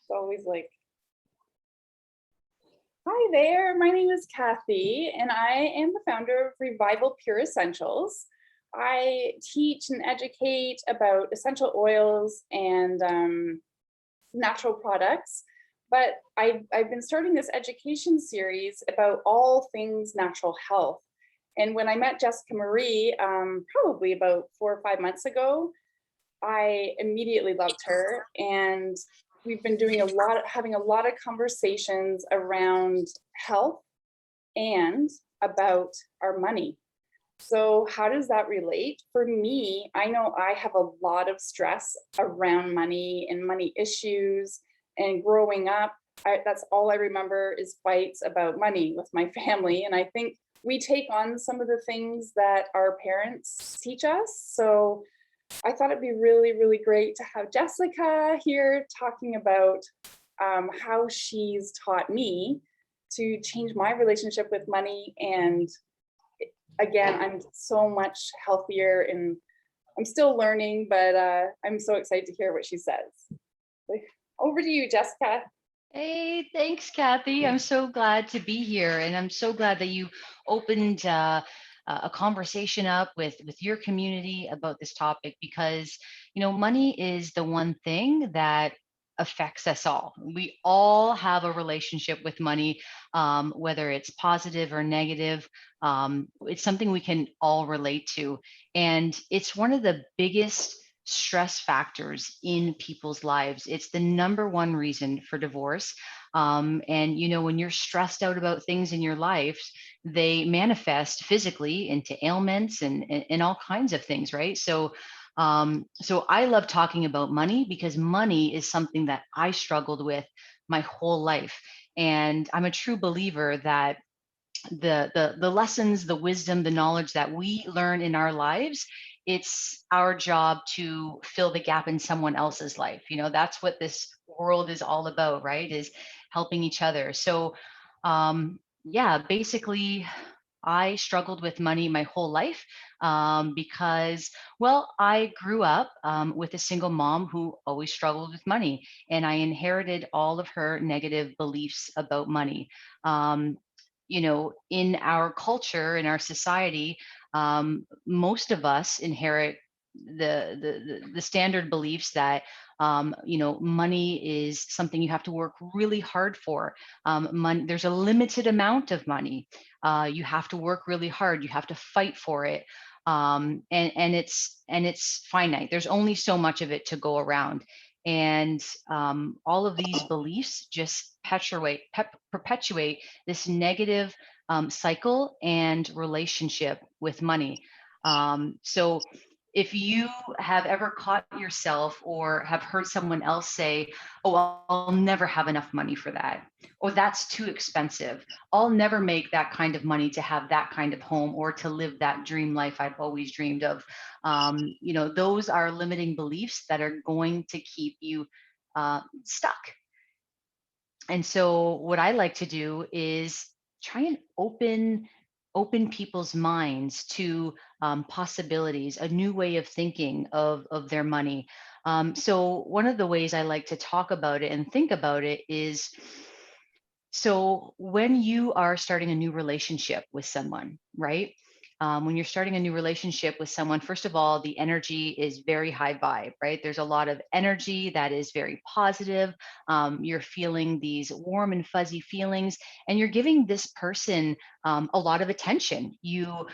It's always like, hi there, my name is Kathy, and I am the founder of Revival Pure Essentials. I teach and educate about essential oils and natural products, but I've been starting this education series about all things natural health. And when I met Jessica Marie, probably about 4 or 5 months ago, I immediately loved her, and we've been doing having a lot of conversations around health and about our money. So how does that relate? For me, I know I have a lot of stress around money and money issues, and growing up, that's all I remember is fights about money with my family. And I think we take on some of the things that our parents teach us. So I thought it'd be really, really great to have Jessica here talking about how she's taught me to change my relationship with money. And again, I'm so much healthier, and I'm still learning, but I'm so excited to hear what she says. Over to you, Jessica. Hey, thanks, Kathy. I'm so glad to be here, and I'm so glad that you opened a conversation up with your community about this topic because money is the one thing that affects us all. We all have a relationship with money, whether it's positive or negative. It's something we can all relate to, and it's one of the biggest stress factors in people's lives. It's the number one reason for divorce. And when you're stressed out about things in your life, they manifest physically into ailments and all kinds of things, right? So I love talking about money because money is something that I struggled with my whole life. And I'm a true believer that the lessons, the wisdom, the knowledge that we learn in our lives, it's our job to fill the gap in someone else's life. That's what this world is all about, right? Is helping each other. So yeah, basically I struggled with money my whole life because, well, I grew up with a single mom who always struggled with money, and I inherited all of her negative beliefs about money. Um, in our culture, in our society, most of us inherit the standard beliefs that money is something you have to work really hard for. Money, there's a limited amount of money. You have to work really hard. You have to fight for it, and it's finite. There's only so much of it to go around, and all of these beliefs just perpetuate this negative cycle and relationship with money. So if you have ever caught yourself or have heard someone else say, oh, I'll never have enough money for that, or that's too expensive, I'll never make that kind of money to have that kind of home or to live that dream life I've always dreamed of. Those are limiting beliefs that are going to keep you stuck. And so what I like to do is try and open people's minds to possibilities, a new way of thinking of their money. So one of the ways I like to talk about it and think about it is, so when you are starting a new relationship with someone, right? When you're starting a new relationship with someone, first of all, the energy is very high vibe, right? There's a lot of energy that is very positive. You're feeling these warm and fuzzy feelings, and you're giving this person a lot of attention. You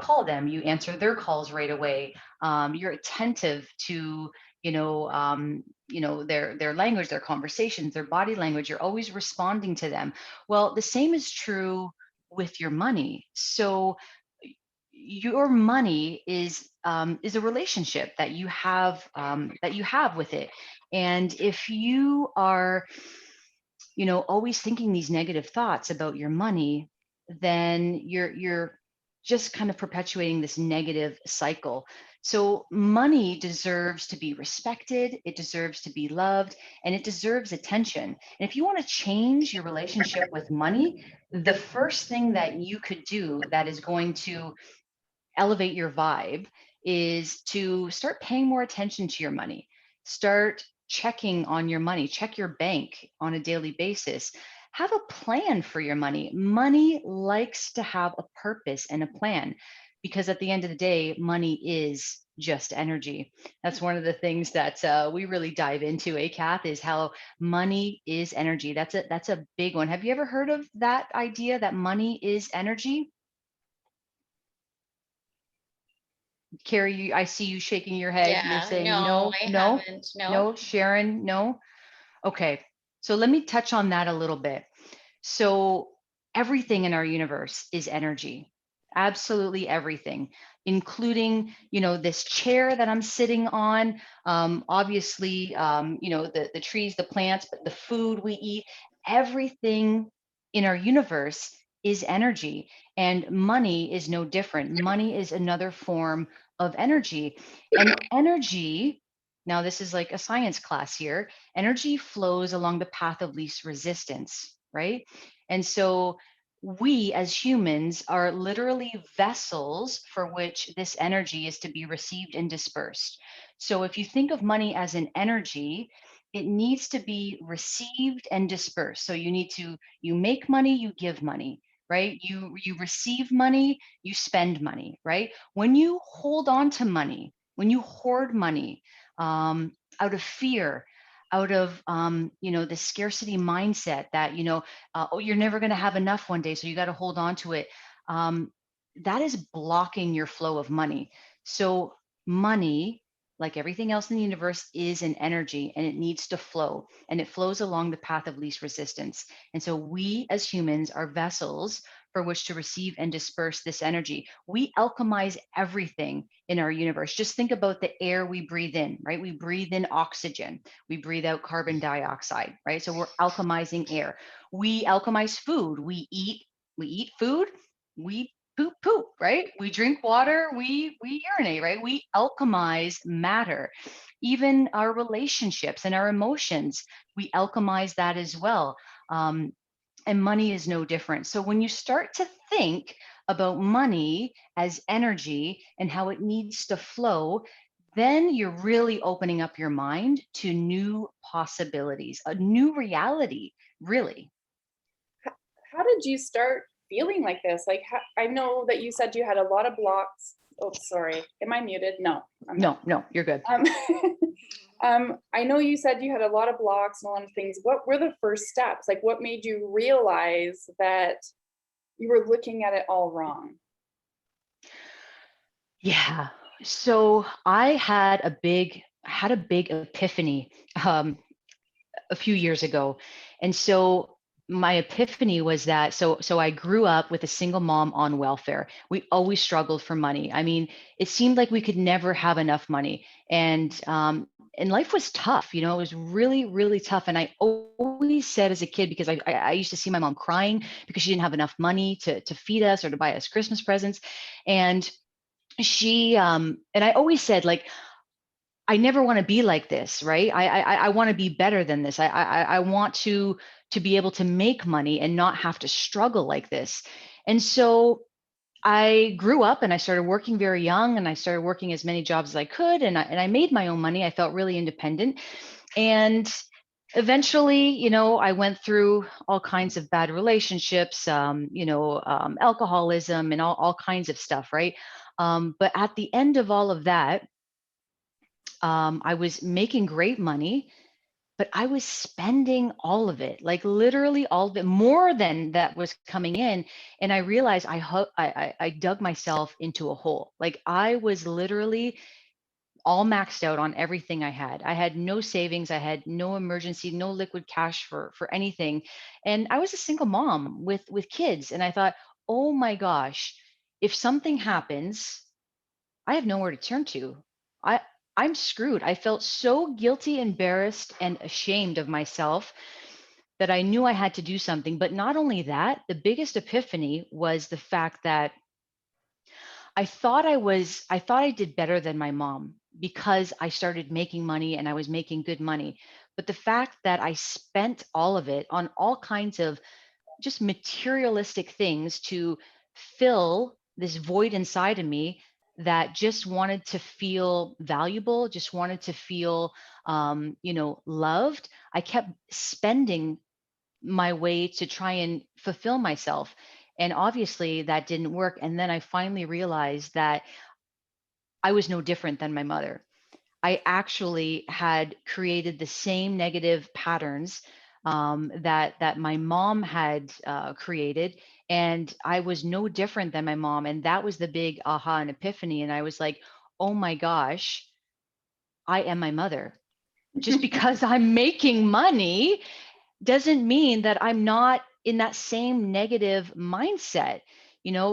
call them, you answer their calls right away. You're attentive to their language, their conversations, their body language. You're always responding to them. Well, the same is true with your money. So your money is a relationship that you have with it. And if you are always thinking these negative thoughts about your money, then you're just kind of perpetuating this negative cycle. So money deserves to be respected, it deserves to be loved, and it deserves attention. And if you want to change your relationship with money, the first thing that you could do that is going to elevate your vibe is to start paying more attention to your money. Start checking on your money, check your bank on a daily basis. Have a plan for your money. Money likes to have a purpose and a plan because at the end of the day, money is just energy. That's one of the things that we really dive into, Kath, is how money is energy. That's a big one. Have you ever heard of that idea that money is energy? Carrie, I see you shaking your head. You're Yeah, saying no, no, I no, haven't. No. no, Sharon, no. Okay, so let me touch on that a little bit. So everything in our universe is energy, absolutely everything, including, this chair that I'm sitting on. Obviously, the trees, the plants, but the food we eat, everything in our universe is energy. And money is no different. Money is another form of energy. And energy, now this is like a science class here, energy flows along the path of least resistance, right? And so we as humans are literally vessels for which this energy is to be received and dispersed. So if you think of money as an energy, it needs to be received and dispersed. So you make money, you give money, right? You receive money, you spend money, right? When you hold on to money, when you hoard money, out of fear, out of the scarcity mindset that oh, you're never going to have enough one day, so you got to hold on to it. um, that is blocking your flow of money. So money, like everything else in the universe, is an energy, and it needs to flow, and it flows along the path of least resistance. And so we as humans are vessels for which to receive and disperse this energy. We alchemize everything in our universe. Just think about the air we breathe in, right? We breathe in oxygen, we breathe out carbon dioxide, right? So we're alchemizing air. We alchemize food. We eat food, we poop, right? We drink water, we urinate, right? We alchemize matter. Even our relationships and our emotions, we alchemize that as well. Um, and money is no different. So when you start to think about money as energy and how it needs to flow, then you're really opening up your mind to new possibilities, a new reality, really. How did you start feeling like this? Like, I know that you said you had a lot of blocks. Oh, sorry. Am I muted? No, I'm not. No, you're good. Um, I know you said you had a lot of blocks and a lot of things. What were the first steps? Like, what made you realize that you were looking at it all wrong? Yeah. So I had a big epiphany a few years ago. And so my epiphany was that so I grew up with a single mom on welfare. We always struggled for money. I mean, it seemed like we could never have enough money. And life was tough, it was really, really tough. And I always said as a kid, because I used to see my mom crying because she didn't have enough money to feed us or to buy us Christmas presents. And and I always said, like, I never want to be like this, right? I want to be better than this. I want to be able to make money and not have to struggle like this. And so I grew up and I started working very young, and I started working as many jobs as I could, and I made my own money. I felt really independent. And eventually, I went through all kinds of bad relationships, alcoholism and all kinds of stuff, right? But at the end of all of that, I was making great money, but I was spending all of it, like literally all of it, more than that was coming in. And I realized I dug myself into a hole. Like I was literally all maxed out on everything I had. I had no savings. I had no emergency, no liquid cash for anything. And I was a single mom with kids. And I thought, oh my gosh, if something happens, I have nowhere to turn to. I I'm screwed. I felt so guilty, embarrassed, and ashamed of myself that I knew I had to do something. But not only that, the biggest epiphany was the fact that I thought I did better than my mom because I started making money and I was making good money. But the fact that I spent all of it on all kinds of just materialistic things to fill this void inside of me, that just wanted to feel valuable, just wanted to feel, loved, I kept spending my way to try and fulfill myself. And obviously that didn't work. And then I finally realized that I was no different than my mother. I actually had created the same negative patterns that my mom had created, and I was no different than my mom. And that was the big aha and epiphany. And I was like, "Oh my gosh, I am my mother." Just because I'm making money doesn't mean that I'm not in that same negative mindset,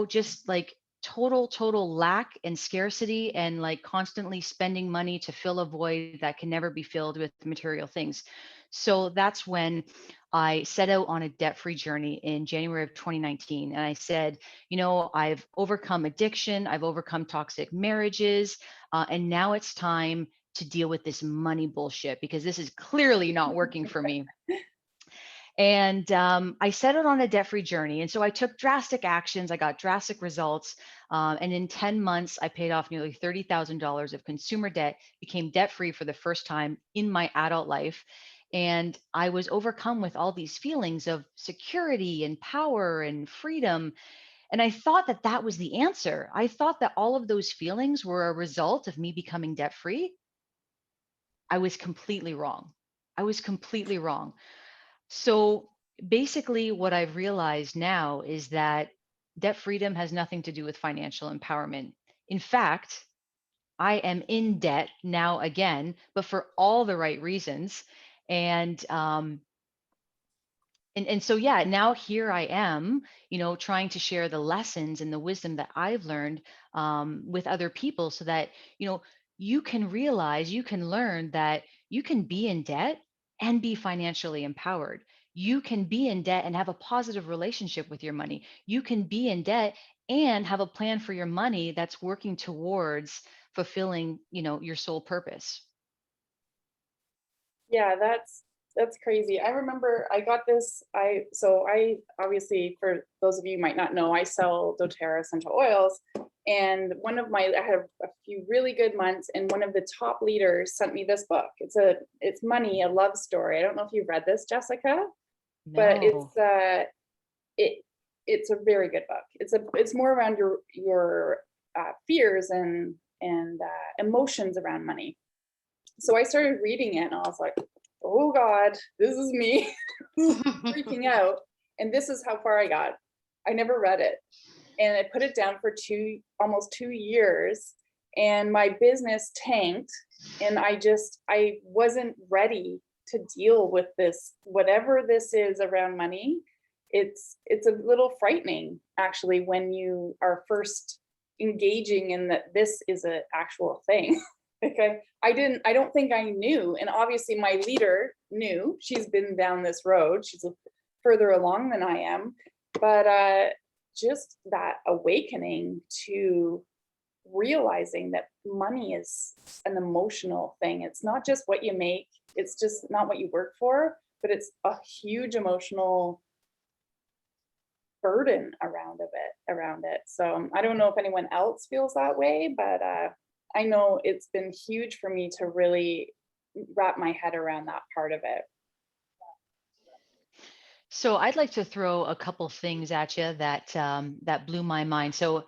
just like total lack and scarcity and like constantly spending money to fill a void that can never be filled with material things. So that's when I set out on a debt-free journey in January of 2019. And I said, I've overcome addiction, I've overcome toxic marriages, and now it's time to deal with this money bullshit because this is clearly not working for me. And I set it on a debt free journey. And so I took drastic actions. I got drastic results. And in 10 months, I paid off nearly $30,000 of consumer debt, became debt free for the first time in my adult life. And I was overcome with all these feelings of security and power and freedom. And I thought that that was the answer. I thought that all of those feelings were a result of me becoming debt free. I was completely wrong. I was completely wrong. So basically, what I've realized now is that debt freedom has nothing to do with financial empowerment. In fact, I am in debt now again, but for all the right reasons. And and so yeah, now here I am, trying to share the lessons and the wisdom that I've learned with other people, so that you know you can realize, you can learn that you can be in debt and be financially empowered. You can be in debt and have a positive relationship with your money. You can be in debt and have a plan for your money that's working towards fulfilling, your sole purpose. Yeah, that's crazy. I remember I got this. I obviously, for those of you who might not know, I sell doTERRA essential oils. And I had a few really good months, and one of the top leaders sent me this book. It's Money, a Love Story. I don't know if you've read this, Jessica, but No. it it's a very good book. It's more around your fears and emotions around money. So I started reading it and I was like, oh God, this is me freaking out. And this is how far I got. I never read it. And I put it down for almost 2 years, and my business tanked. And I wasn't ready to deal with this, whatever this is around money. It's a little frightening actually when you are first engaging in that this is an actual thing. Okay. I don't think I knew. And obviously my leader knew. She's been down this road. She's further along than I am. But just that awakening to realizing that money is an emotional thing. It's not just what you make, it's just not what you work for, but it's a huge emotional burden around it. So I don't know if anyone else feels that way, but I know it's been huge for me to really wrap my head around that part of it. So I'd like to throw a couple things at you that blew my mind. So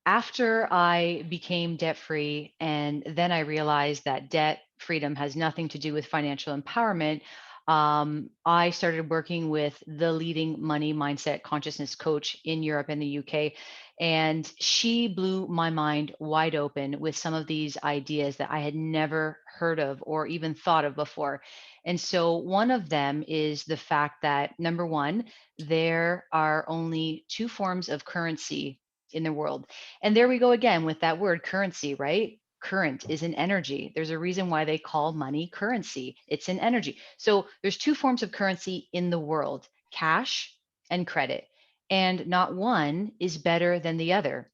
after I became debt free, and then I realized that debt freedom has nothing to do with financial empowerment, I started working with the leading money mindset consciousness coach in Europe and the UK. And she blew my mind wide open with some of these ideas that I had never heard of or even thought of before. And so, one of them is the fact that number one, there are only two forms of currency in the world. And there we go again with that word currency, right? Current is an energy. There's a reason why they call money currency. It's an energy. So there's two forms of currency in the world, cash and credit. And not one is better than the other.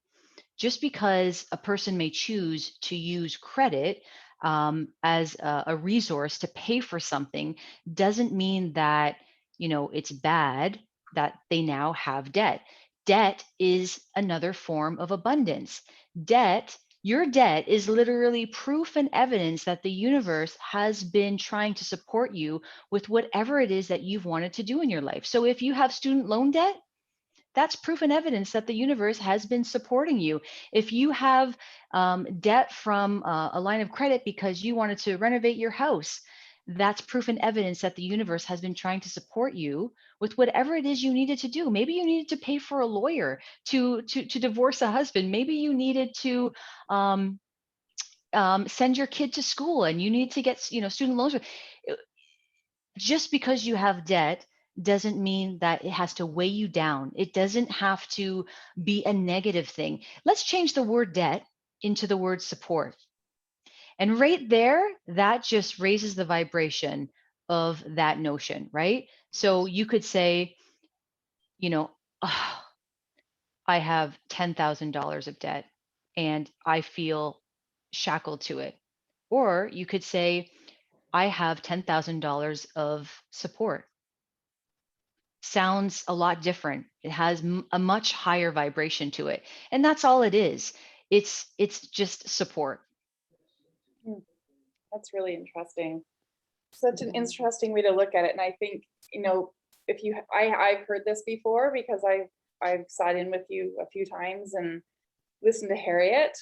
Just because a person may choose to use credit as a resource to pay for something doesn't mean that, it's bad that they now have debt. Debt is another form of abundance. Debt Your debt is literally proof and evidence that the universe has been trying to support you with whatever it is that you've wanted to do in your life. So if you have student loan debt, that's proof and evidence that the universe has been supporting you. If you have debt from a line of credit because you wanted to renovate your house, that's proof and evidence that the universe has been trying to support you with whatever it is you needed to do. Maybe you needed to pay for a lawyer to divorce a husband. Maybe you needed to um, send your kid to school and you need to get student loans. Just because you have debt doesn't mean that it has to weigh you down. It doesn't have to be a negative thing. Let's change the word debt into the word support. And right there, that just raises the vibration of that notion, right? So you could say, "Oh, I have $10,000 of debt and I feel shackled to it." Or you could say, "I have $10,000 of support." Sounds a lot different. It has a much higher vibration to it. And that's all it is. It's just support. Hmm, that's really interesting. Such an interesting way to look at it. And I think, if I've heard this before because I've sat in with you a few times and listened to Harriet.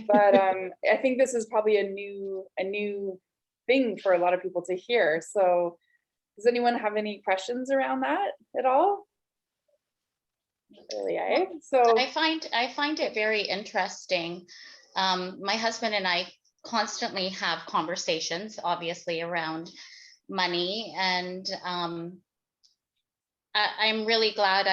But I think this is probably a new thing for a lot of people to hear. So does anyone have any questions around that at all? Not really, eh? Well, So I find it very interesting. My husband and I constantly have conversations, obviously, around money, and I'm really glad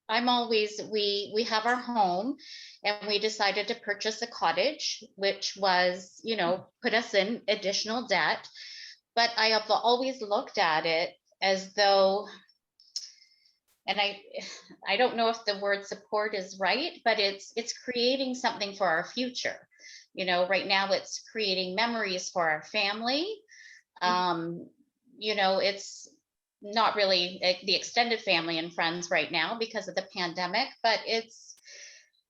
I'm always we have our home, and we decided to purchase a cottage, which was, put us in additional debt. But I have always looked at it as though, and I don't know if the word support is right, but it's creating something for our future. Right now it's creating memories for our family. um it's not really the extended family and friends right now because of the pandemic, but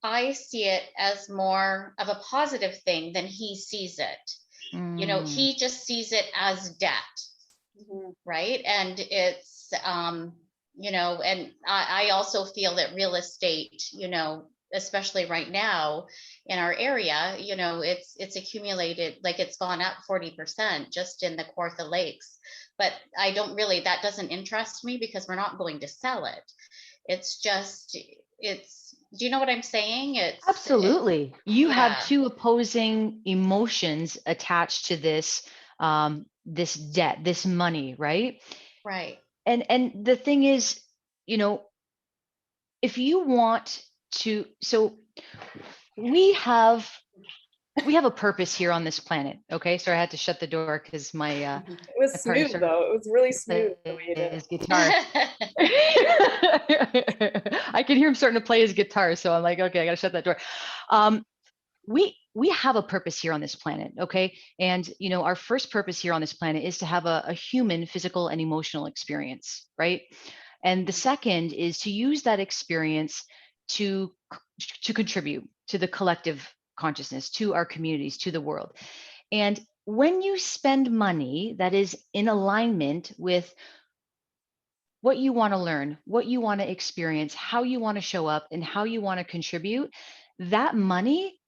I see it as more of a positive thing than he sees it. Mm, He just sees it as debt, mhm, right? And it's and I also feel that real estate, especially right now in our area, it's accumulated, like it's gone up 40% just in the Kawartha Lakes. But that doesn't interest me because we're not going to sell it. It's just it's do you know what I'm saying? absolutely. You have Yeah, two opposing emotions attached to this debt, this money, right? right. And the thing is, you know, if you want to, so we have we have a purpose here on this planet. Okay, so I had to shut the door because it my was partner smooth started though. It was really to smooth the way play you did his guitar. I can hear him starting to play his guitar, so I'm like, okay, I gotta shut that door. Um, we have a purpose here on this planet, okay? And our first purpose here on this planet is to have a human physical and emotional experience, right? And the second is to use that experience to to contribute to the collective consciousness, to our communities, to the world. And when you spend money that is in alignment with what you want to learn, what you want to experience, how you want to show up, and how you want to contribute, that money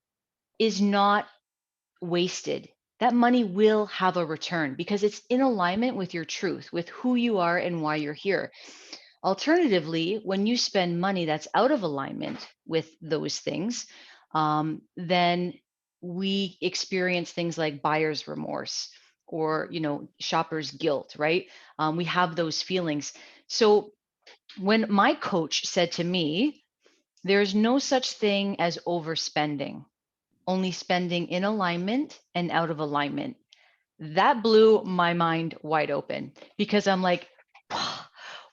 is not wasted. That money will have a return because it's in alignment with your truth, with who you are and why you're here. Alternatively, when you spend money that's out of alignment with those things, then we experience things like buyer's remorse or shopper's guilt, right? We have those feelings. So when my coach said to me, there's no such thing as overspending, only spending in alignment and out of alignment. That blew my mind wide open because I'm like,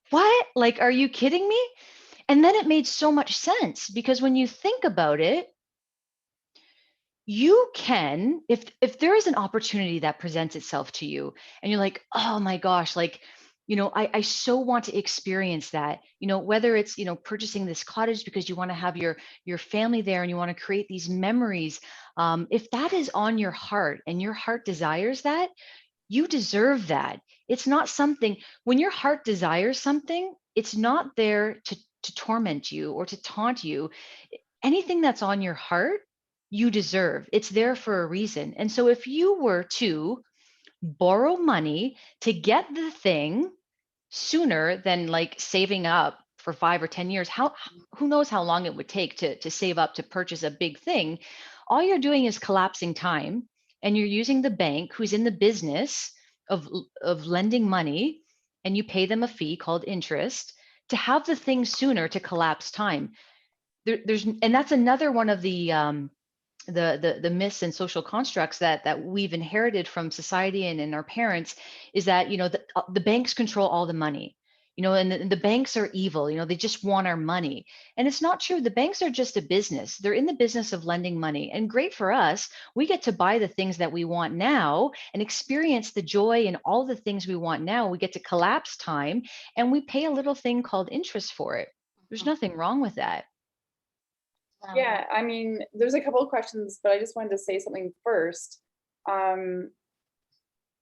what? Like, are you kidding me? And then it made so much sense because when you think about it, you can, if there is an opportunity that presents itself to you and you're like, oh my gosh, like, I so want to experience that, whether it's, purchasing this cottage because you want to have your family there and you want to create these memories. If that is on your heart and your heart desires that, you deserve that. It's not something, when your heart desires something, it's not there to torment you or to taunt you. Anything that's on your heart, you deserve. It's there for a reason. And so if you were to borrow money to get the thing sooner than like saving up for 5 or 10 years, who knows how long it would take to save up to purchase a big thing. All you're doing is collapsing time, and you're using the bank who's in the business of lending money, and you pay them a fee called interest to have the thing sooner, to collapse time. And that's another one of the myths and social constructs that we've inherited from society and in our parents, is that the banks control all the money, and the banks are evil, they just want our money. And it's not true. The banks are just a business. They're in the business of lending money, and great for us. We get to buy the things that we want now and experience the joy and all the things we want now. We get to collapse time, and we pay a little thing called interest for it. There's nothing wrong with that. Yeah, I mean, there's a couple of questions, but I just wanted to say something first.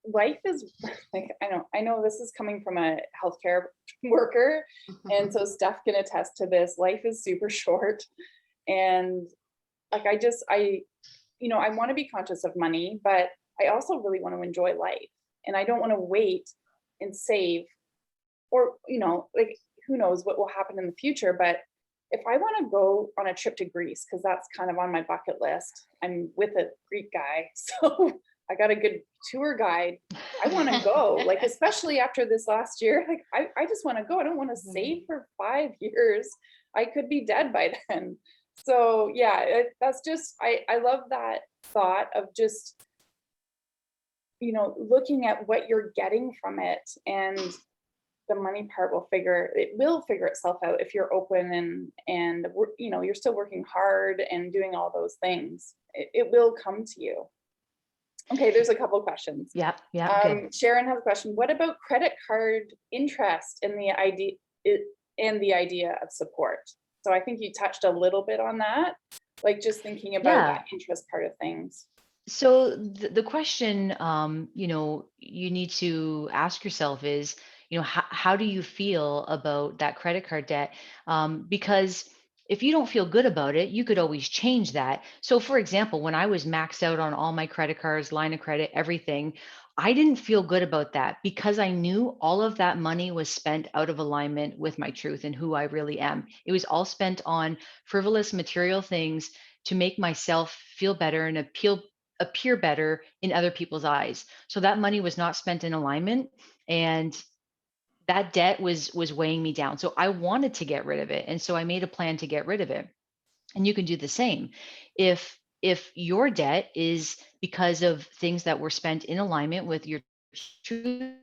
Life is like, I know this is coming from a healthcare worker, and so Steph can attest to this. Life is super short, and like I want to be conscious of money, but I also really want to enjoy life, and I don't want to wait and save, or like who knows what will happen in the future. But if I want to go on a trip to Greece, because that's kind of on my bucket list, I'm with a Greek guy, so I got a good tour guide. I want to go, like, especially after this last year, like I just want to go. I don't want to save for 5 years. I could be dead by then. So yeah, that's just, I love that thought of just, looking at what you're getting from it, and the money part will figure itself out if you're open and you're still working hard and doing all those things. It will come to you. Okay, there's a couple questions. Yeah. Good. Sharon has a question. What about credit card interest and the idea of support? So I think you touched a little bit on that, like just thinking about that interest part of things. So the question, you need to ask yourself is, how do you feel about that credit card debt? Because if you don't feel good about it, you could always change that. So for example, when I was maxed out on all my credit cards, line of credit, everything, I didn't feel good about that because I knew all of that money was spent out of alignment with my truth and who I really am. It was all spent on frivolous material things to make myself feel better and appear better in other people's eyes. So that money was not spent in alignment, and that debt was weighing me down. So I wanted to get rid of it, and so I made a plan to get rid of it. And you can do the same. If your debt is because of things that were spent in alignment with your truth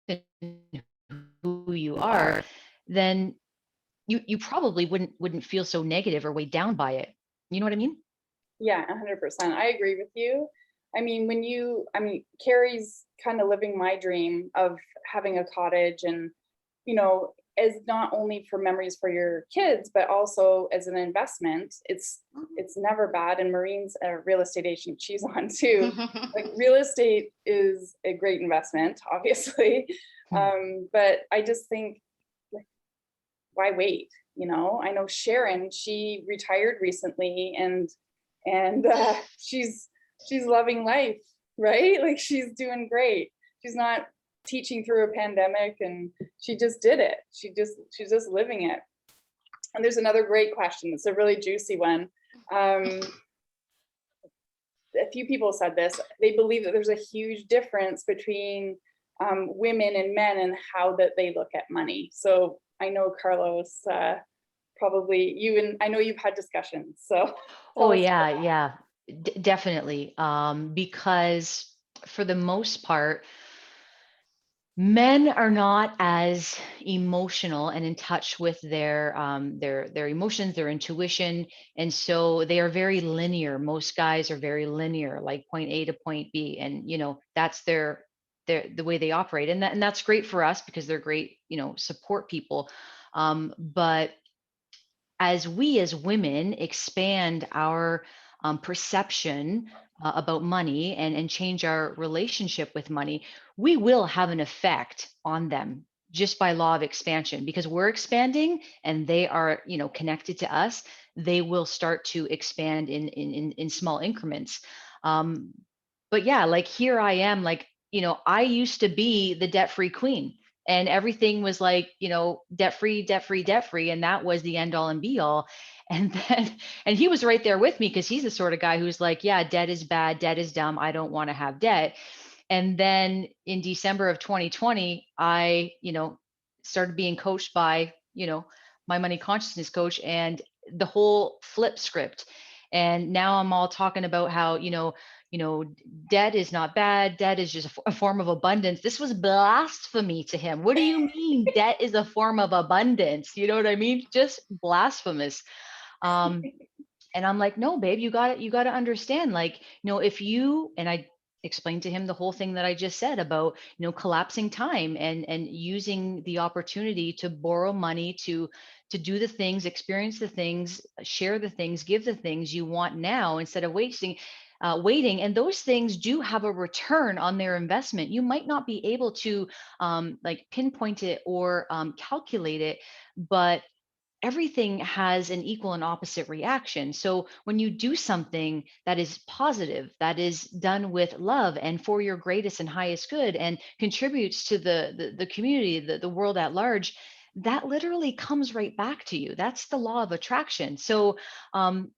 and who you are, then you probably wouldn't feel so negative or weighed down by it. You know what I mean? Yeah, 100%. I agree with you. I mean, Carrie's kind of living my dream of having a cottage, and, as not only for memories for your kids, but also as an investment. It's never bad. And Maureen's a real estate agent. She's on too. Like, real estate is a great investment, obviously. But I just think, like, why wait? I know Sharon, she retired recently, and she's loving life, right? Like, she's doing great. She's not teaching through a pandemic, and she just did it. She's just living it. And there's another great question. It's a really juicy one. A few people said this. They believe that there's a huge difference between women and men and how that they look at money. So I know, Carlos, probably you, and I know you've had discussions. So Oh yeah. Definitely. Because for the most part, men are not as emotional and in touch with their emotions, their intuition, and so they are very linear. Most guys are very linear, like point A to point B, and that's their the way they operate, and that's great for us because they're great, support people. But as we as women expand our perception about money, and change our relationship with money, we will have an effect on them just by law of expansion, because we're expanding and they are, connected to us. They will start to expand in small increments. um, but yeah, like here I am, like, I used to be the debt free queen, and everything was like, debt free, debt free, debt free, and that was the end all and be all. And then, and he was right there with me, because he's the sort of guy who's like, yeah, debt is bad, debt is dumb, I don't want to have debt. And then in December of 2020, I, started being coached by, my money consciousness coach, and the whole flip script. And now I'm all talking about how, you know, debt is not bad. Debt is just a form of abundance. This was blasphemy to him. What do you mean debt is a form of abundance? You know what I mean? Just blasphemous. Um, and I'm like, no, babe, you got to understand, like, if you, and I explained to him the whole thing that I just said about, collapsing time, and using the opportunity to borrow money to do the things, experience the things, share the things, give the things you want now, instead of waiting. And those things do have a return on their investment. You might not be able to like pinpoint it or calculate it, but everything has an equal and opposite reaction. So when you do something that is positive, that is done with love and for your greatest and highest good, and contributes to the community, the world at large, that literally comes right back to you. That's the law of attraction. So, and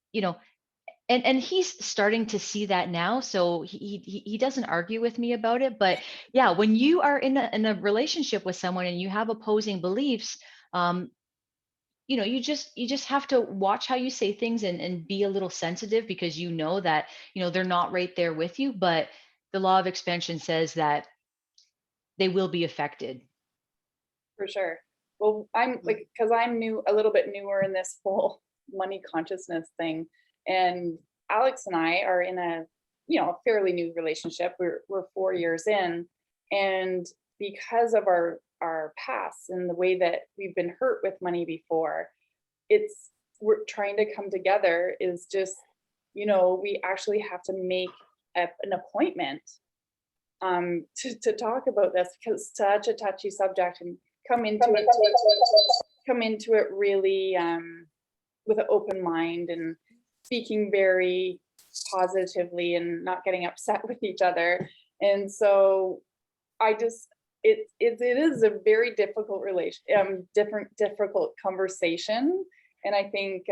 he's starting to see that now. So he doesn't argue with me about it. But yeah, when you are in a relationship with someone and you have opposing beliefs, um, you just have to watch how you say things, and be a little sensitive, because that they're not right there with you, but the law of expansion says that they will be affected. For sure. Well, I'm like, because I'm a little bit newer in this whole money consciousness thing, and Alex and I are in a, fairly new relationship. We're 4 years in, and because of our past and the way that we've been hurt with money before, we're trying to come together is just, we actually have to make an appointment to talk about this, because it's such a touchy subject, and come into it really with an open mind, and speaking very positively, and not getting upset with each other. And so I just it is a very difficult difficult conversation. And I think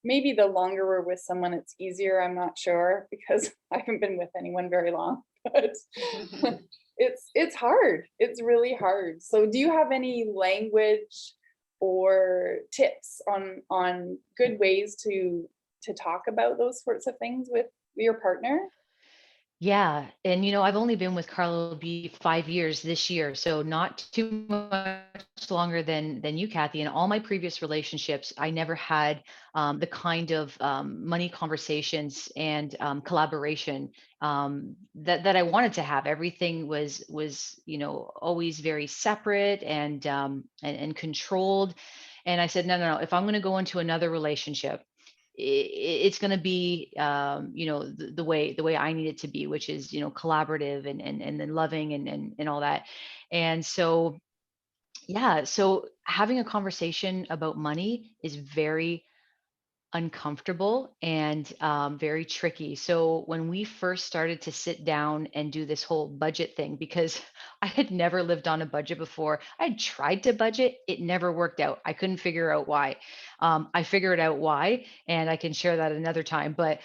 maybe the longer we're with someone, it's easier. I'm not sure, because I haven't been with anyone very long, but it's hard. It's really hard. So do you have any language or tips on good ways to talk about those sorts of things with your partner? Yeah. And, I've only been with Carlo B 5 years this year, so not too much longer than you, Kathy. In all my previous relationships, I never had the kind of money conversations and collaboration that I wanted to have. Everything was, always very separate and controlled. And I said, no, no, no. If I'm going to go into another relationship, it's going to be the way I need it to be, which is collaborative and then loving and all that. And so yeah, so having a conversation about money is very uncomfortable and very tricky. So when we first started to sit down and do this whole budget thing, because I had never lived on a budget before, I had tried to budget, it never worked out. I couldn't figure out why. I figured out why, and I can share that another time. But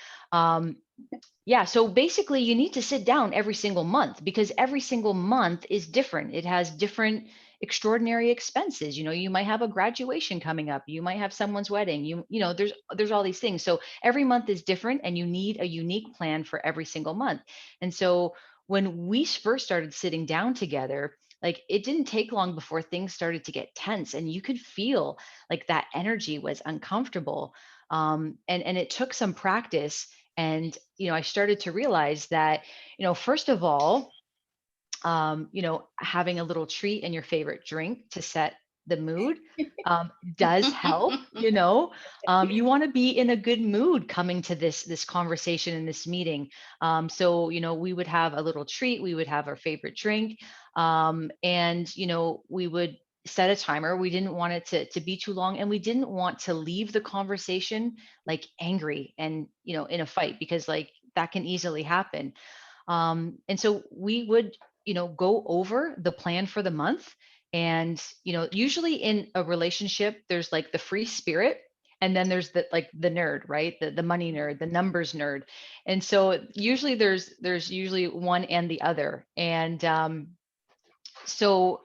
yeah, so basically, you need to sit down every single month, because every single month is different. It has different extraordinary expenses. You might have a graduation coming up, you might have someone's wedding, there's all these things. So every month is different, and you need a unique plan for every single month. And so when we first started sitting down together, like, it didn't take long before things started to get tense, and you could feel like that energy was uncomfortable. And it took some practice. And I started to realize that, first of all, having a little treat and your favorite drink to set the mood does help. You want to be in a good mood coming to this conversation and this meeting. So we would have a little treat, we would have our favorite drink, and we would set a timer. We didn't want it to be too long, and we didn't want to leave the conversation like angry and in a fight, because like that can easily happen. And so we would go over the plan for the month. And usually in a relationship there's like the free spirit, and then there's the nerd, right? The money nerd, the numbers nerd. And so usually there's usually one and the other. And so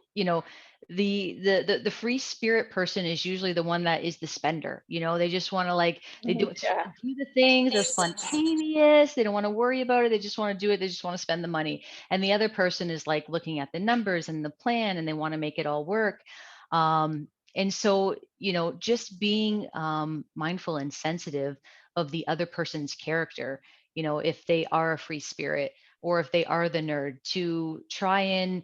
the free spirit person is usually the one that is the spender. They just want to they do Yeah. do the things, they're spontaneous, they don't want to worry about it, they just want to do it, they just want to spend the money. And the other person is like looking at the numbers and the plan, and they want to make it all work. And so just being mindful and sensitive of the other person's character, if they are a free spirit or if they are the nerd, to try and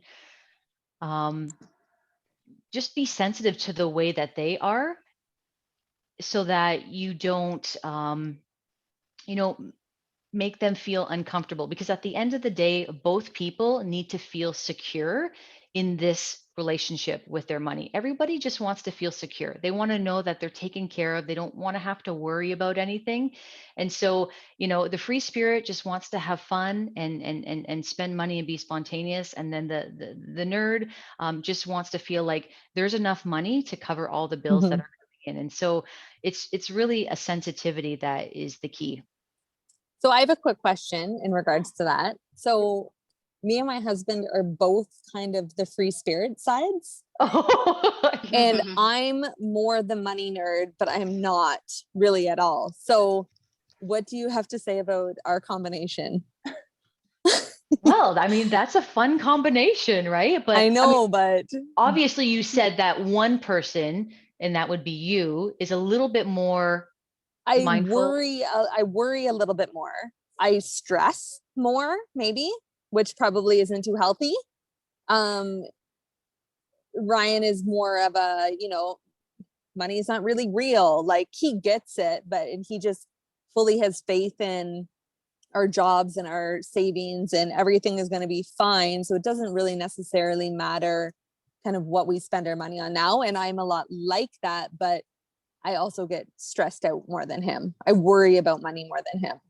just be sensitive to the way that they are, so that you don't you know make them feel uncomfortable. Because at the end of the day, both people need to feel secure in this relationship with their money. Everybody just wants to feel secure. They want to know that they're taken care of. They don't want to have to worry about anything. And so the free spirit just wants to have fun and spend money and be spontaneous. And then the nerd just wants to feel like there's enough money to cover all the bills that Mhm. are coming in. And so it's really a sensitivity that is the key. So I have a quick question in regards to that. So me and my husband are both kind of the free spirit sides. And I'm more the money nerd, but I'm not really at all. So what do you have to say about our combination? Well, I mean, that's a fun combination, right? But I mean, know, but obviously you said that one person, and that would be you, is a little bit more mindful. I worry a little bit more. I stress more, maybe, which probably isn't too healthy. Ryan is more of a, money is not really real. Like, he gets it, but he just fully has faith in our jobs and our savings, and everything is going to be fine. So it doesn't really necessarily matter kind of what we spend our money on now. And I'm a lot like that, but I also get stressed out more than him. I worry about money more than him.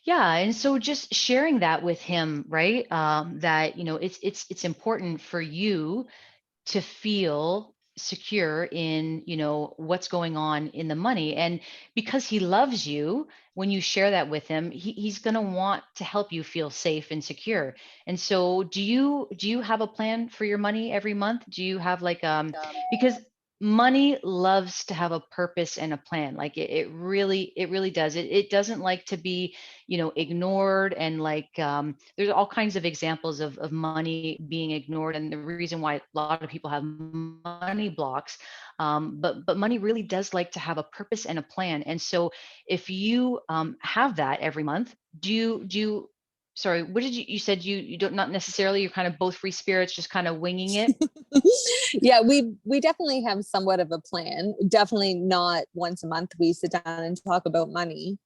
Yeah, and so just sharing that with him, right? That it's important for you to feel secure in what's going on in the money. And because he loves you, when you share that with him, he's going to want to help you feel safe and secure. And so do you have a plan for your money every month? Do you have because money loves to have a purpose and a plan. Like it really does. It doesn't like to be ignored. And there's all kinds of examples of money being ignored, and the reason why a lot of people have money blocks. But money really does like to have a purpose and a plan. And so if you have that every month, do you sorry, what did you said you don't, not necessarily, you're kind of both free spirits, just kind of winging it? Yeah, we definitely have somewhat of a plan. Definitely not once a month we sit down and talk about money.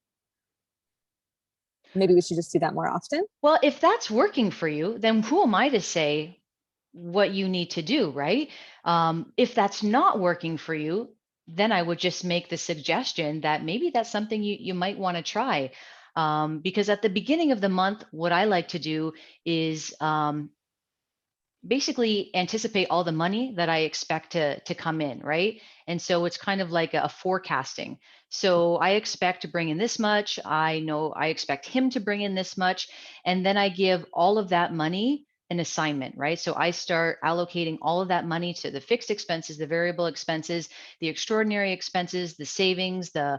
Maybe we should just do that more often. Well, if that's working for you, then who am I to say what you need to do, right? If that's not working for you, then I would just make the suggestion that maybe that's something you might want to try. Because at the beginning of the month, what I like to do is basically anticipate all the money that I expect to come in, right? And so it's kind of like a forecasting. So I expect to bring in this much. I know I expect him to bring in this much. And then I give all of that money an assignment, right? So I start allocating all of that money to the fixed expenses, the variable expenses, the extraordinary expenses, the savings, the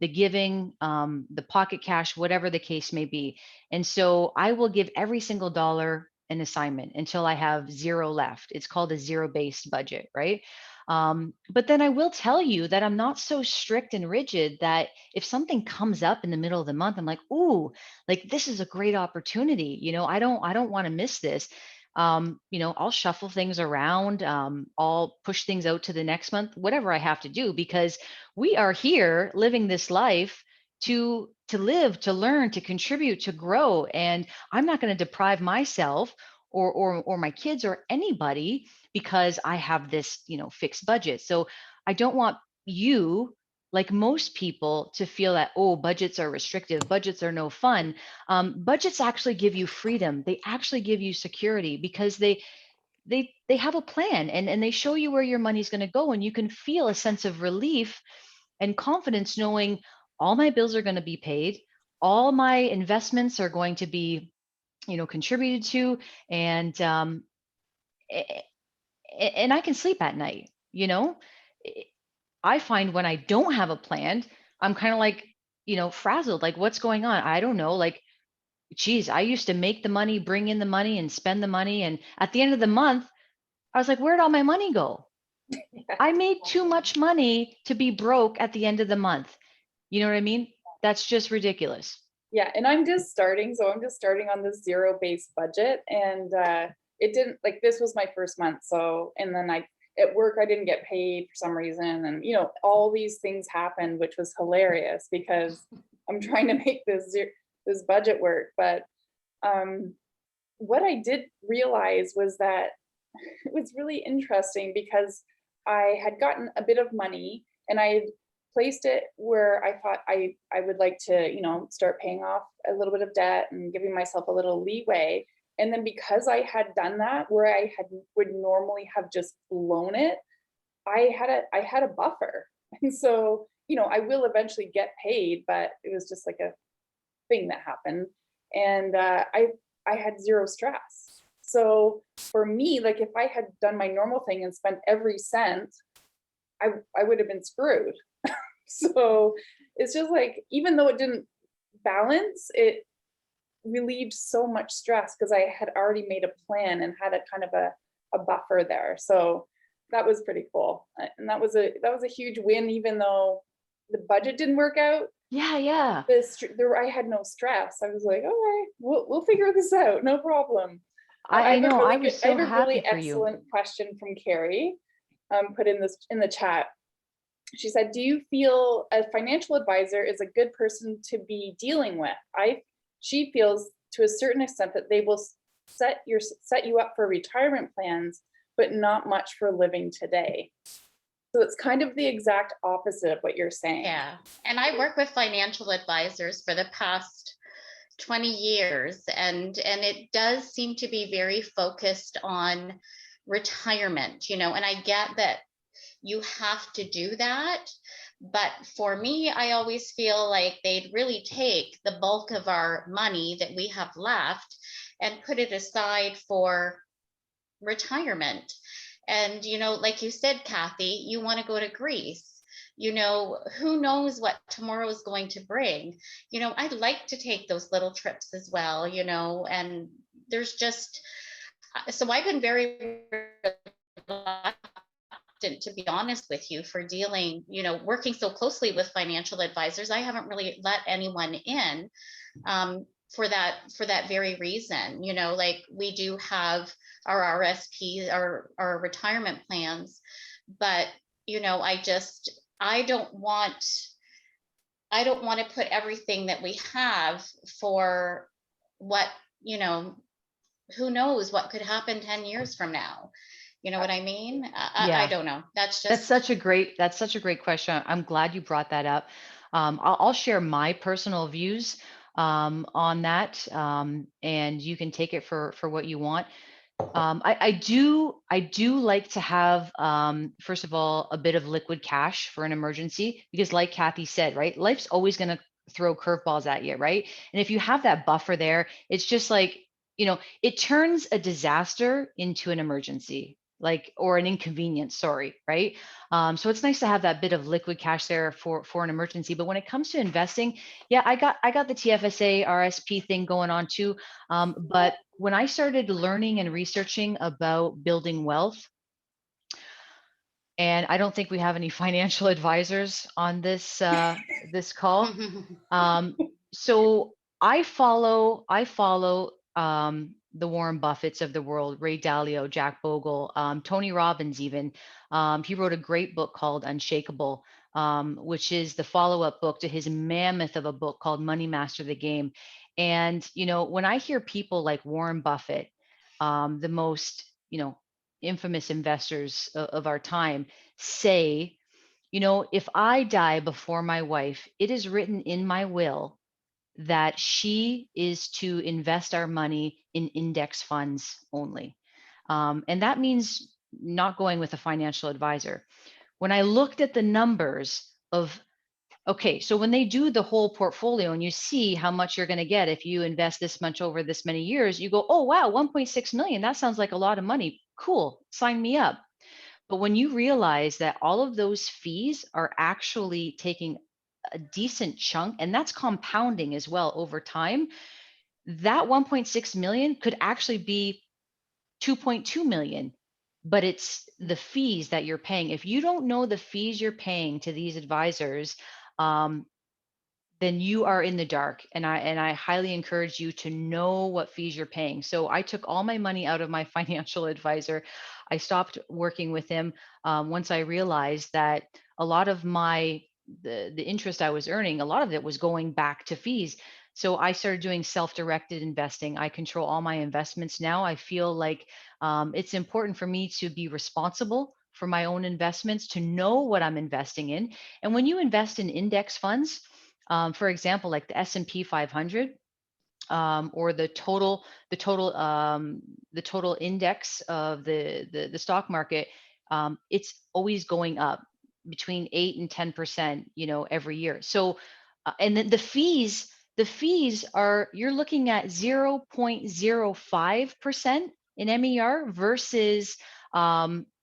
giving, the pocket cash, whatever the case may be. And so I will give every single dollar an assignment until I have zero left. It's called a zero-based budget, right? But then I will tell you that I'm not so strict and rigid that if something comes up in the middle of the month, I'm like, ooh, like this is a great opportunity. I don't want to miss this. I'll shuffle things around. I'll push things out to the next month, whatever I have to do, because we are here living this life to live, to learn, to contribute, to grow. And I'm not going to deprive myself or my kids or anybody because I have this, fixed budget. So I don't want you, like most people, to feel that, oh, budgets are restrictive, budgets are no fun. Budgets actually give you freedom. They actually give you security because they have a plan, and they show you where your money's going to go, and you can feel a sense of relief and confidence knowing all my bills are going to be paid, all my investments are going to be, contributed to, and and I can sleep at night. I find when I don't have a plan, I'm kind of like, frazzled, like what's going on? I don't know. Like, geez, I used to make the money, bring in the money and spend the money. And at the end of the month, I was like, where'd all my money go? I made too much money to be broke at the end of the month. You know what I mean? That's just ridiculous. Yeah, and I'm just starting, so I'm just starting on this zero-based budget, and it didn't, like, this was my first month, so, and then at work, I didn't get paid for some reason, and, all these things happened, which was hilarious because I'm trying to make this budget work, but what I did realize was that it was really interesting because I had gotten a bit of money and I had placed it where I thought I would like to, start paying off a little bit of debt and giving myself a little leeway. And then because I had done that where would normally have just blown it, I had a buffer. And so, I will eventually get paid, but it was just like a thing that happened. And I had zero stress. So for me, like if I had done my normal thing and spent every cent, I would have been screwed. So it's just like, even though it didn't balance, it relieved so much stress because I had already made a plan and had a kind of a buffer there. So that was pretty cool. And that was a huge win, even though the budget didn't work out. Yeah. I had no stress. I was like, okay, we'll figure this out, no problem. I know. I was I so have a happy really for you. excellent question from Carrie, put in the chat. She said, "Do you feel a financial advisor is a good person to be dealing with?" She feels to a certain extent that they will set you up for retirement plans, but not much for living today. So it's kind of the exact opposite of what you're saying. Yeah. And I work with financial advisors for the past 20 years, and it does seem to be very focused on retirement, and I get that you have to do that. But for me, I always feel like they'd really take the bulk of our money that we have left and put it aside for retirement. And, like you said, Kathy, you want to go to Greece. Who knows what tomorrow is going to bring? I'd like to take those little trips as well, and there's just, so I've been very reluctant, to be honest with you, for dealing, working so closely with financial advisors. I haven't really let anyone in for that very reason. Like we do have our RSP, our retirement plans, but I don't want to put everything that we have for what, who knows what could happen 10 years from now. You know what I mean? I don't know. That's such a great question. I'm glad you brought that up. I'll share my personal views on that, and you can take it for what you want. I do like to have, first of all, a bit of liquid cash for an emergency, because like Kathy said, right, life's always going to throw curveballs at you, right? And if you have that buffer there, it's just like, it turns a disaster into an emergency, like, or an inconvenience, sorry, right? So it's nice to have that bit of liquid cash there for an emergency. But when it comes to investing, yeah, I got the TFSA RSP thing going on too. But when I started learning and researching about building wealth, And I don't think we have any financial advisors on this call. So I follow the Warren Buffetts of the world, Ray Dalio, Jack Bogle, Tony Robbins even. He wrote a great book called Unshakable, which is the follow-up book to his mammoth of a book called Money Master the Game. And, when I hear people like Warren Buffett, the most, infamous investors of our time, say, if I die before my wife, it is written in my will that she is to invest our money in index funds only. And that means not going with a financial advisor. When I looked at the numbers of, okay, so when they do the whole portfolio and you see how much you're going to get if you invest this much over this many years, you go, oh, wow, 1.6 million. That sounds like a lot of money. Cool, sign me up. But when you realize that all of those fees are actually taking a decent chunk, and that's compounding as well over time, that 1.6 million could actually be 2.2 million, but it's the fees that you're paying. If you don't know the fees you're paying to these advisors, then you are in the dark. And I highly encourage you to know what fees you're paying. So I took all my money out of my financial advisor. I stopped working with him once I realized that a lot of the interest I was earning, a lot of it was going back to fees. So I started doing self-directed investing. I control all my investments now. I feel like it's important for me to be responsible for my own investments, to know what I'm investing in. And when you invest in index funds, for example, like the S&P 500, or the total index of the stock market, it's always going up between 8 and 10%, every year. So, and then the fees are, you're looking at 0.05% in MER versus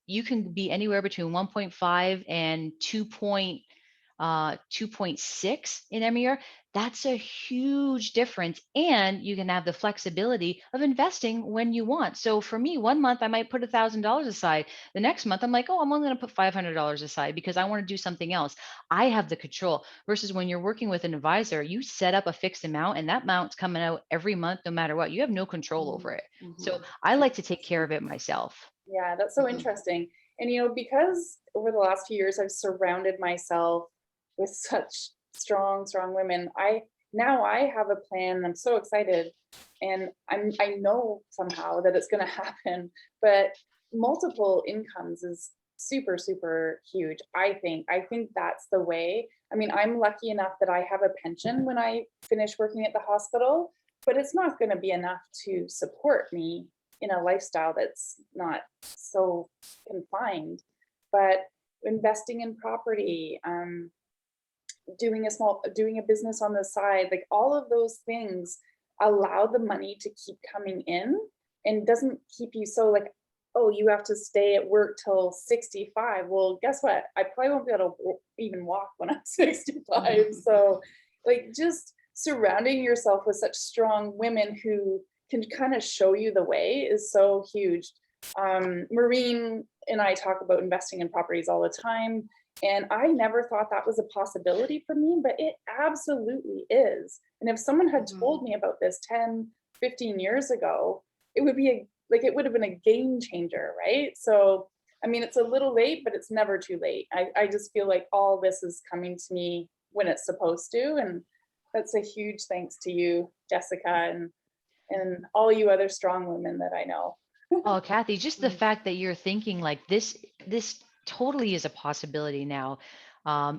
you can be anywhere between 1.5 and 2.6 in MER. That's a huge difference. And you can have the flexibility of investing when you want. So for me, one month I might put $1,000 aside. The next month I'm like, oh, I'm only going to put $500 aside because I want to do something else. I have the control versus when you're working with an advisor, you set up a fixed amount and that amount's coming out every month, no matter what. You have no control over it. So I like to take care of it myself. Yeah, that's so interesting. And, because over the last few years, I've surrounded myself with such strong women. I have a plan. I'm so excited, and I know somehow that it's going to happen. But multiple incomes is super huge. I think that's the way. I mean, I'm lucky enough that I have a pension when I finish working at the hospital, but it's not going to be enough to support me in a lifestyle that's not so confined. But investing in property, doing a business on the side, like all of those things allow the money to keep coming in and doesn't keep you so like, oh, you have to stay at work till 65. Well, guess what? I probably won't be able to even walk when I'm 65. So like just surrounding yourself with such strong women who can kind of show you the way is so huge. Maureen and I talk about investing in properties all the time. And I never thought that was a possibility for me, but it absolutely is. And if someone had told me about this 10, 15 years ago, it would have been a game changer, right? So, I mean, it's a little late, but it's never too late. I just feel like all this is coming to me when it's supposed to. And that's a huge thanks to you, Jessica, and all you other strong women that I know. Oh, Kathy, just the fact that you're thinking like this totally is a possibility now,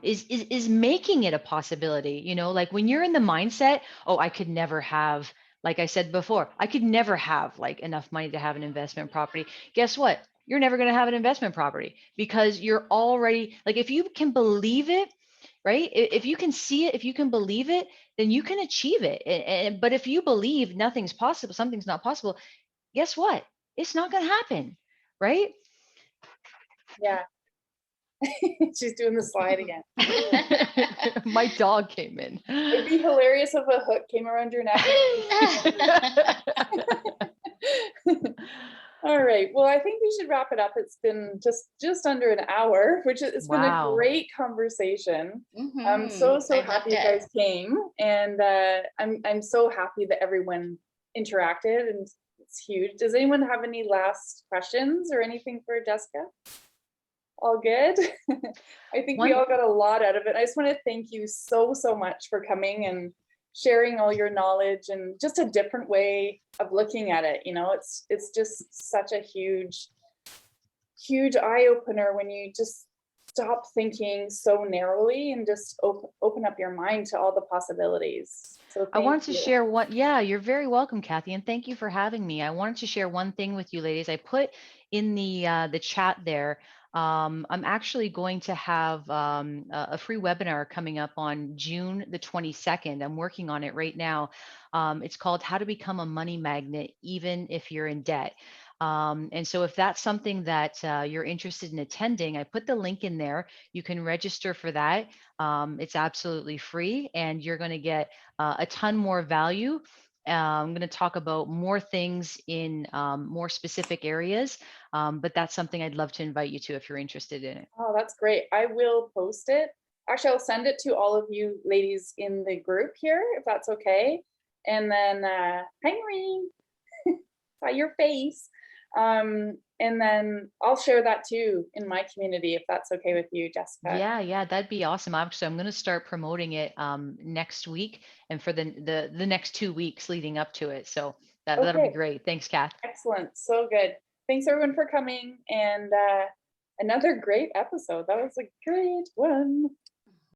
is making it a possibility. Like when you're in the mindset, oh, I could never have, like I said before, I could never have like enough money to have an investment property. Guess what? You're never going to have an investment property because you're already like, if you can believe it, right? If you can see it, if you can believe it, then you can achieve it. But if you believe nothing's possible, something's not possible, guess what? It's not going to happen, right? Yeah. She's doing the slide again. My dog came in. It'd be hilarious if a hook came around your neck. All right. Well, I think we should wrap it up. It's been just under an hour, which it's been a Wow. great conversation. I'm Mhm. so I happy loved you it. guys came, and I'm so happy that everyone interacted, and it's huge. Does anyone have any last questions or anything for Jessica? All good. I think we One- all got a lot out of it. I just want to thank you so much for coming and sharing all your knowledge and just a different way of looking at it. You know, it's just such a huge eye opener when you just stop thinking so narrowly and just open up your mind to all the possibilities. So I wanted thank to you. share one. Yeah, you're very welcome, Kathy, and thank you for having me. I wanted to share one thing with you, ladies. I put in the chat there. I'm actually going to have a free webinar coming up on June the 22nd. I'm working on it right now. It's called How to Become a Money Magnet, Even If You're in Debt. And so if that's something that you're interested in attending, I put the link in there. You can register for that. It's absolutely free, and you're going to get a ton more value. I'm going to talk about more things in more specific areas, but that's something I'd love to invite you to if you're interested in it. Oh, that's great. I will post it. Actually, I'll send it to all of you ladies in the group here, if that's okay. And then, hi, Maureen, saw your face. And then I'll share that too in my community, if that's okay with you, Jessica. Yeah, that'd be awesome. Actually, I'm going to start promoting it next week and for the next 2 weeks leading up to it. So that'll be Okay, great. Thanks, Kath. excellent. So good. Thanks everyone for coming, and another great episode. That was a great one.